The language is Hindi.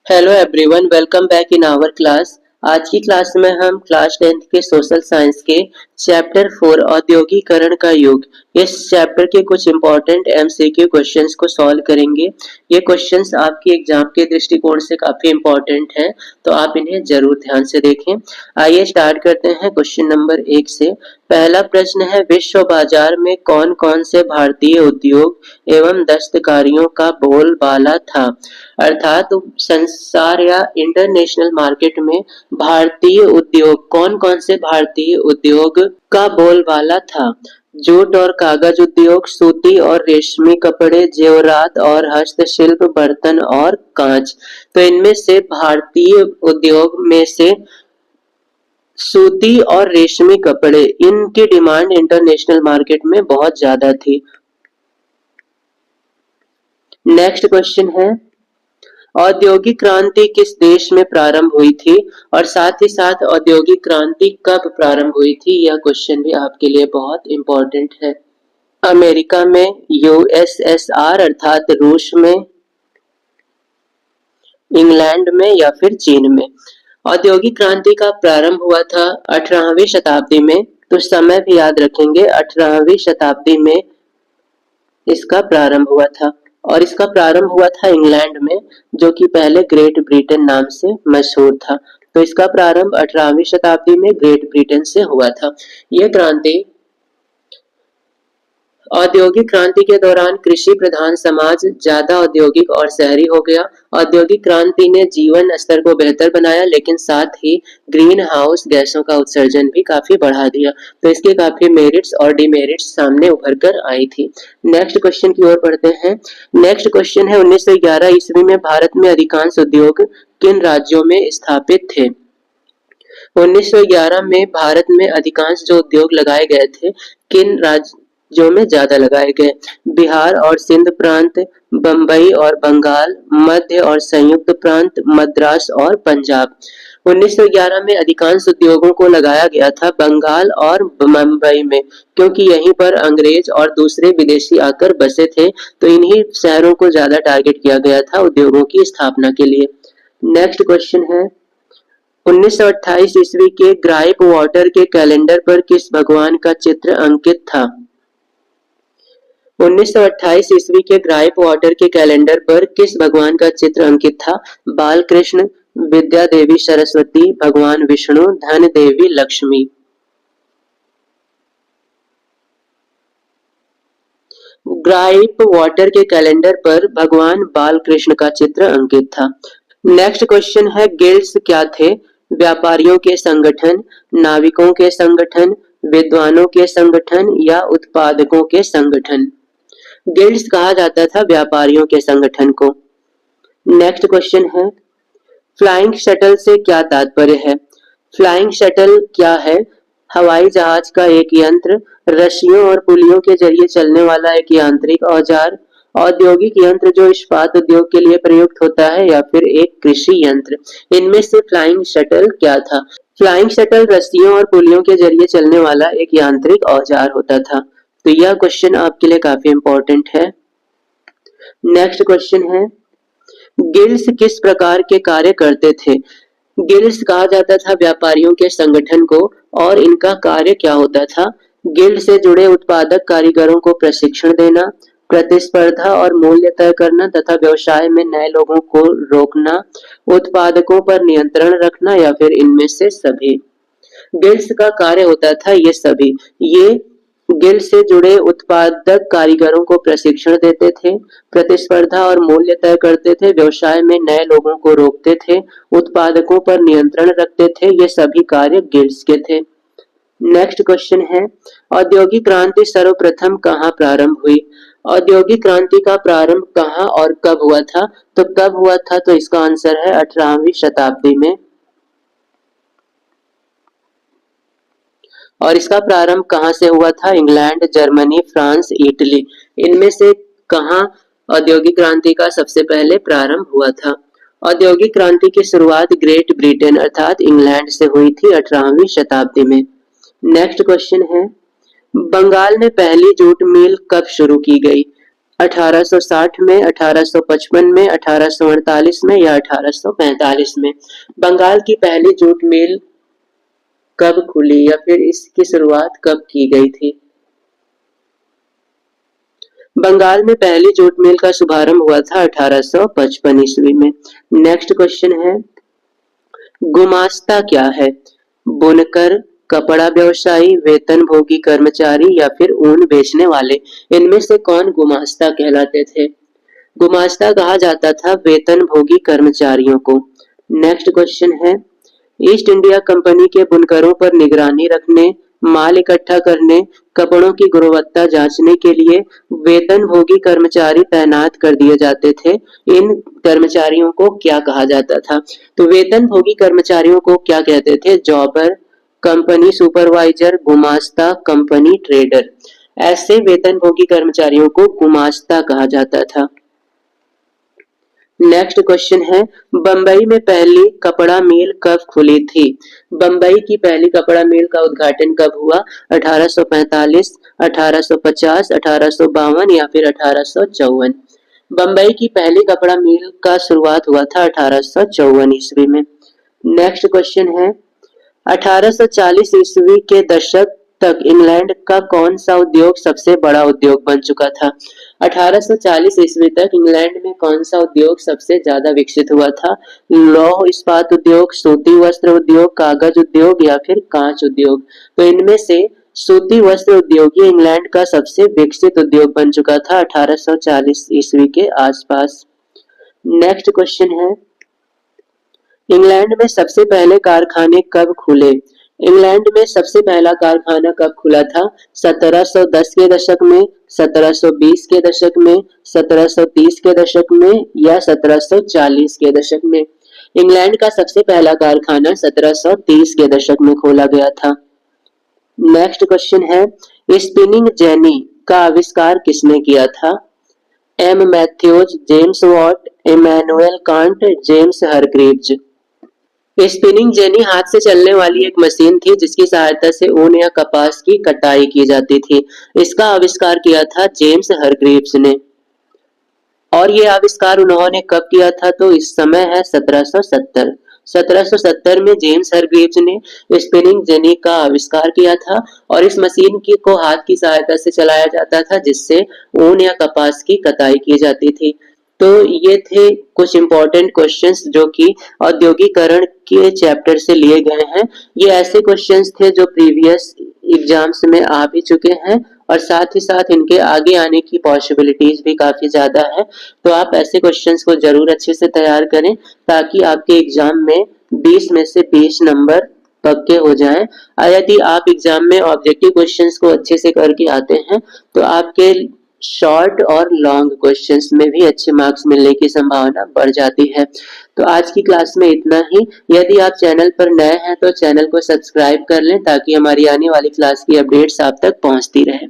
Hello everyone, welcome back in our class. आज की क्लास में हम क्लास 10th के सोशल साइंस के चैप्टर 4 औद्योगिकरण का युग इस चैप्टर के कुछ इंपॉर्टेंट एमसीक्यू क्वेश्चंस को सॉल्व करेंगे। ये क्वेश्चंस आपके एग्जाम के दृष्टिकोण से काफी इंपॉर्टेंट हैं, तो आप इन्हें जरूर ध्यान से देखें। आइए स्टार्ट करते हैं क्वेश्चन नंबर 1 से। पहला प्रश्न है, विश्व बाजार में कौन कौन से भारतीय उद्योग एवं दस्तकारियों का बोलबाला था। अर्थात संसार या इंटरनेशनल मार्केट में भारतीय उद्योग कौन कौन से भारतीय उद्योग का बोलबाला था। जूट और कागज उद्योग, सूती और रेशमी कपड़े, जेवरात और हस्तशिल्प, बर्तन और कांच। तो इनमें से भारतीय उद्योग में से सूती और रेशमी कपड़े, इनकी डिमांड इंटरनेशनल मार्केट में बहुत ज्यादा थी। नेक्स्ट क्वेश्चन है, औद्योगिक क्रांति किस देश में प्रारंभ हुई थी और साथ ही साथ औद्योगिक क्रांति कब प्रारंभ हुई थी। यह क्वेश्चन भी आपके लिए बहुत इंपॉर्टेंट है। अमेरिका में, यूएसएसआर अर्थात रूस में, इंग्लैंड में या फिर चीन में। औद्योगिक क्रांति का प्रारंभ हुआ था 18वीं शताब्दी में, तो समय भी याद रखेंगे। 18वीं शताब्दी में इसका प्रारंभ हुआ था और इसका प्रारंभ हुआ था इंग्लैंड में, जो कि पहले ग्रेट ब्रिटेन नाम से मशहूर था। तो इसका प्रारंभ 18वीं शताब्दी में ग्रेट ब्रिटेन से हुआ था। यह क्रांति औद्योगिक क्रांति के दौरान कृषि प्रधान समाज ज्यादा औद्योगिक और शहरी हो गया। औद्योगिक क्रांति ने जीवन स्तर को बेहतर बनाया, लेकिन साथ ही ग्रीन हाउस गैसों का उत्सर्जन भी काफी बढ़ा दिया। तो इसके काफी मेरिट्स और डिमेरिट्स सामने उभर कर आई थी। नेक्स्ट क्वेश्चन की ओर बढ़ते हैं। नेक्स्ट क्वेश्चन है, 1911 ईस्वी में भारत में अधिकांश उद्योग किन राज्यों में स्थापित थे। 1911 में भारत में अधिकांश जो उद्योग लगाए गए थे, किन राज्यों में ज्यादा लगाए गए। बिहार और सिंध प्रांत, बंबई और बंगाल, मध्य और संयुक्त प्रांत, मद्रास और पंजाब। 1911 में अधिकांश उद्योगों को लगाया गया था बंगाल और मुंबई में, क्योंकि यहीं पर अंग्रेज और दूसरे विदेशी आकर बसे थे, तो इन्हीं शहरों को ज्यादा टारगेट किया गया था उद्योगों की स्थापना के लिए। नेक्स्ट क्वेश्चन है, 1928 ईस्वी के ग्राइप वाटर के कैलेंडर पर किस भगवान का चित्र अंकित था। 1928 ईस्वी के ग्राइप वाटर के कैलेंडर पर किस भगवान का चित्र अंकित था। बाल कृष्ण, विद्या देवी सरस्वती, भगवान विष्णु, धन देवी लक्ष्मी। ग्राइप वाटर के कैलेंडर पर भगवान बाल कृष्ण का चित्र अंकित था। नेक्स्ट क्वेश्चन है, गिल्ड्स क्या थे। व्यापारियों के संगठन, नाविकों के संगठन, विद्वानों के संगठन या उत्पादकों के संगठन। गिल्ड्स कहा जाता था व्यापारियों के संगठन को। नेक्स्ट क्वेश्चन है, फ्लाइंग शटल से क्या तात्पर्य है। फ्लाइंग शटल क्या है। हवाई जहाज का एक यंत्र, रस्सियों और पुलियों के जरिए चलने वाला एक यांत्रिक औजार, औद्योगिक यंत्र जो इस्पात उद्योग के लिए प्रयुक्त होता है, या फिर एक कृषि यंत्र। इनमें से फ्लाइंग शटल क्या था। फ्लाइंग शटल रस्सियों और पुलियों के जरिए चलने वाला एक यांत्रिक औजार होता था। तो यह क्वेश्चन आपके लिए काफी इंपॉर्टेंट है। नेक्स्ट क्वेश्चन है, गिल्ड्स किस प्रकार के कार्य करते थे। गिल्ड्स कहा जाता था व्यापारियों के संगठन को, और इनका कार्य क्या होता था। गिल्ड से जुड़े उत्पादक कारीगरों को प्रशिक्षण देना, प्रतिस्पर्धा और मूल्य तय करना तथा व्यवसाय में नए लोगों को रोकना, उत्पादकों पर नियंत्रण रखना, या फिर इनमें से सभी। गिल्ड्स का कार्य होता था ये सभी। ये गिल्ड से जुड़े उत्पादक कारीगरों को प्रशिक्षण देते थे, प्रतिस्पर्धा और मूल्य तय करते थे, व्यवसाय में नए लोगों को रोकते थे, उत्पादकों पर नियंत्रण रखते थे। ये सभी कार्य गिल्ड्स के थे। नेक्स्ट क्वेश्चन है, औद्योगिक क्रांति सर्वप्रथम कहाँ प्रारंभ हुई। औद्योगिक क्रांति का प्रारंभ कहाँ और कब हुआ था। तो कब हुआ था, तो इसका आंसर है 18वीं शताब्दी में, और इसका प्रारंभ कहां से हुआ था। England, Germany, France, Italy. इनमें से कहां औद्योगिक क्रांति का सबसे पहले प्रारंभ हुआ था। औद्योगिक क्रांति की शुरुआत ग्रेट ब्रिटेन अर्थात इंग्लैंड से हुई थी 18वीं शताब्दी में। नेक्स्ट क्वेश्चन है, बंगाल में पहली जूट मिल कब शुरू की गई। 1860 में, 1855 में, 1848 में या 1845 में? बंगाल की पहली जूट मिल कब खुली या फिर इसकी शुरुआत कब की गई थी? बंगाल में पहली जूट मिल का शुभारंभ हुआ था 1855 ईस्वी में। नेक्स्ट क्वेश्चन है, गुमास्ता क्या है? बुनकर, कपड़ा व्यवसायी, वेतनभोगी कर्मचारी या फिर ऊन बेचने वाले? इनमें से कौन गुमास्ता कहलाते थे? गुमास्ता कहा जाता था वेतनभोगी कर्मचारियों को। नेक्स्ट क्वेश्चन है, ईस्ट इंडिया कंपनी के बुनकरों पर निगरानी रखने, माल इकट्ठा करने, कपड़ों की गुणवत्ता जांचने के लिए वेतनभोगी कर्मचारी तैनात कर दिए जाते थे। इन कर्मचारियों को क्या कहा जाता था? तो वेतनभोगी कर्मचारियों को क्या कहते थे? जॉबर, कंपनी सुपरवाइजर, गुमास्ता, कंपनी ट्रेडर। ऐसे वेतनभोगी कर्मचारियों को गुमास्ता कहा जाता था। नेक्स्ट क्वेश्चन है, बंबई में पहली कपड़ा मिल कब खुली थी? बंबई की पहली कपड़ा मिल का उद्घाटन कब हुआ? 1845, 1850, 1852 या फिर 1854? बंबई की पहली कपड़ा मिल का शुरुआत हुआ था 1854 ईस्वी में। नेक्स्ट क्वेश्चन है, 1840 ईस्वी के दशक तक इंग्लैंड का कौन सा उद्योग सबसे बड़ा उद्योग बन चुका था? 1840 ईस्वी तक इंग्लैंड में कौन सा उद्योग सबसे ज्यादा विकसित हुआ था? लौह इस्पात उद्योग, सूती वस्त्र उद्योग, कागज उद्योग या फिर कांच उद्योग? तो इनमें से सूती वस्त्र उद्योग ही इंग्लैंड का सबसे विकसित उद्योग बन चुका था 1840 ईस्वी के आसपास। नेक्स्ट क्वेश्चन है, इंग्लैंड में सबसे पहले कारखाने कब खुले? इंग्लैंड में सबसे पहला कारखाना कब खुला था? 1710 के दशक में, 1720 के दशक में, 1730 के दशक में या 1740 के दशक में? इंग्लैंड का सबसे पहला कारखाना 1730 के दशक में खोला गया था। नेक्स्ट क्वेश्चन है, स्पिनिंग जेनी का आविष्कार किसने किया था? M Matthews, James Watt, Immanuel Kant, James Hargreaves. Spinning jenny हाथ से चलने वाली एक मशीन थी जिसकी सहायता से ऊन या कपास की कटाई की जाती थी। इसका आविष्कार किया था जेम्स हरग्रीव्स ने। और ये आविष्कार उन्होंने कब किया था? तो इस समय है 1770। 1770 में जेम्स हरग्रीव्स ने स्पिनिंग जेनी का आविष्कार किया था और इस मशीन की को हाथ की सहायता से चलाया जाता था जिससे ऊन या कपास की कटाई की जाती थी। तो ये थे कुछ इंपॉर्टेंट क्वेश्चंस जो कि औद्योगिकरण के चैप्टर से लिए गए हैं। ये ऐसे क्वेश्चंस थे जो प्रीवियस एग्जाम्स में आ भी चुके हैं और साथ ही साथ इनके आगे आने की पॉसिबिलिटीज भी काफी ज्यादा है। तो आप ऐसे क्वेश्चंस को जरूर अच्छे से तैयार करें ताकि आपके एग्जाम में 20 में से 20 नंबर पक्के हो जाएं। यदि आप एग्जाम में ऑब्जेक्टिव क्वेश्चंस को अच्छे से करके आते हैं तो आपके शॉर्ट और लॉन्ग क्वेश्चंस में भी अच्छे मार्क्स मिलने की संभावना बढ़ जाती है। तो आज की क्लास में इतना ही। यदि आप चैनल पर नए हैं तो चैनल को सब्सक्राइब कर लें ताकि हमारी आने वाली क्लास की अपडेट्स आप तक पहुंचती रहे।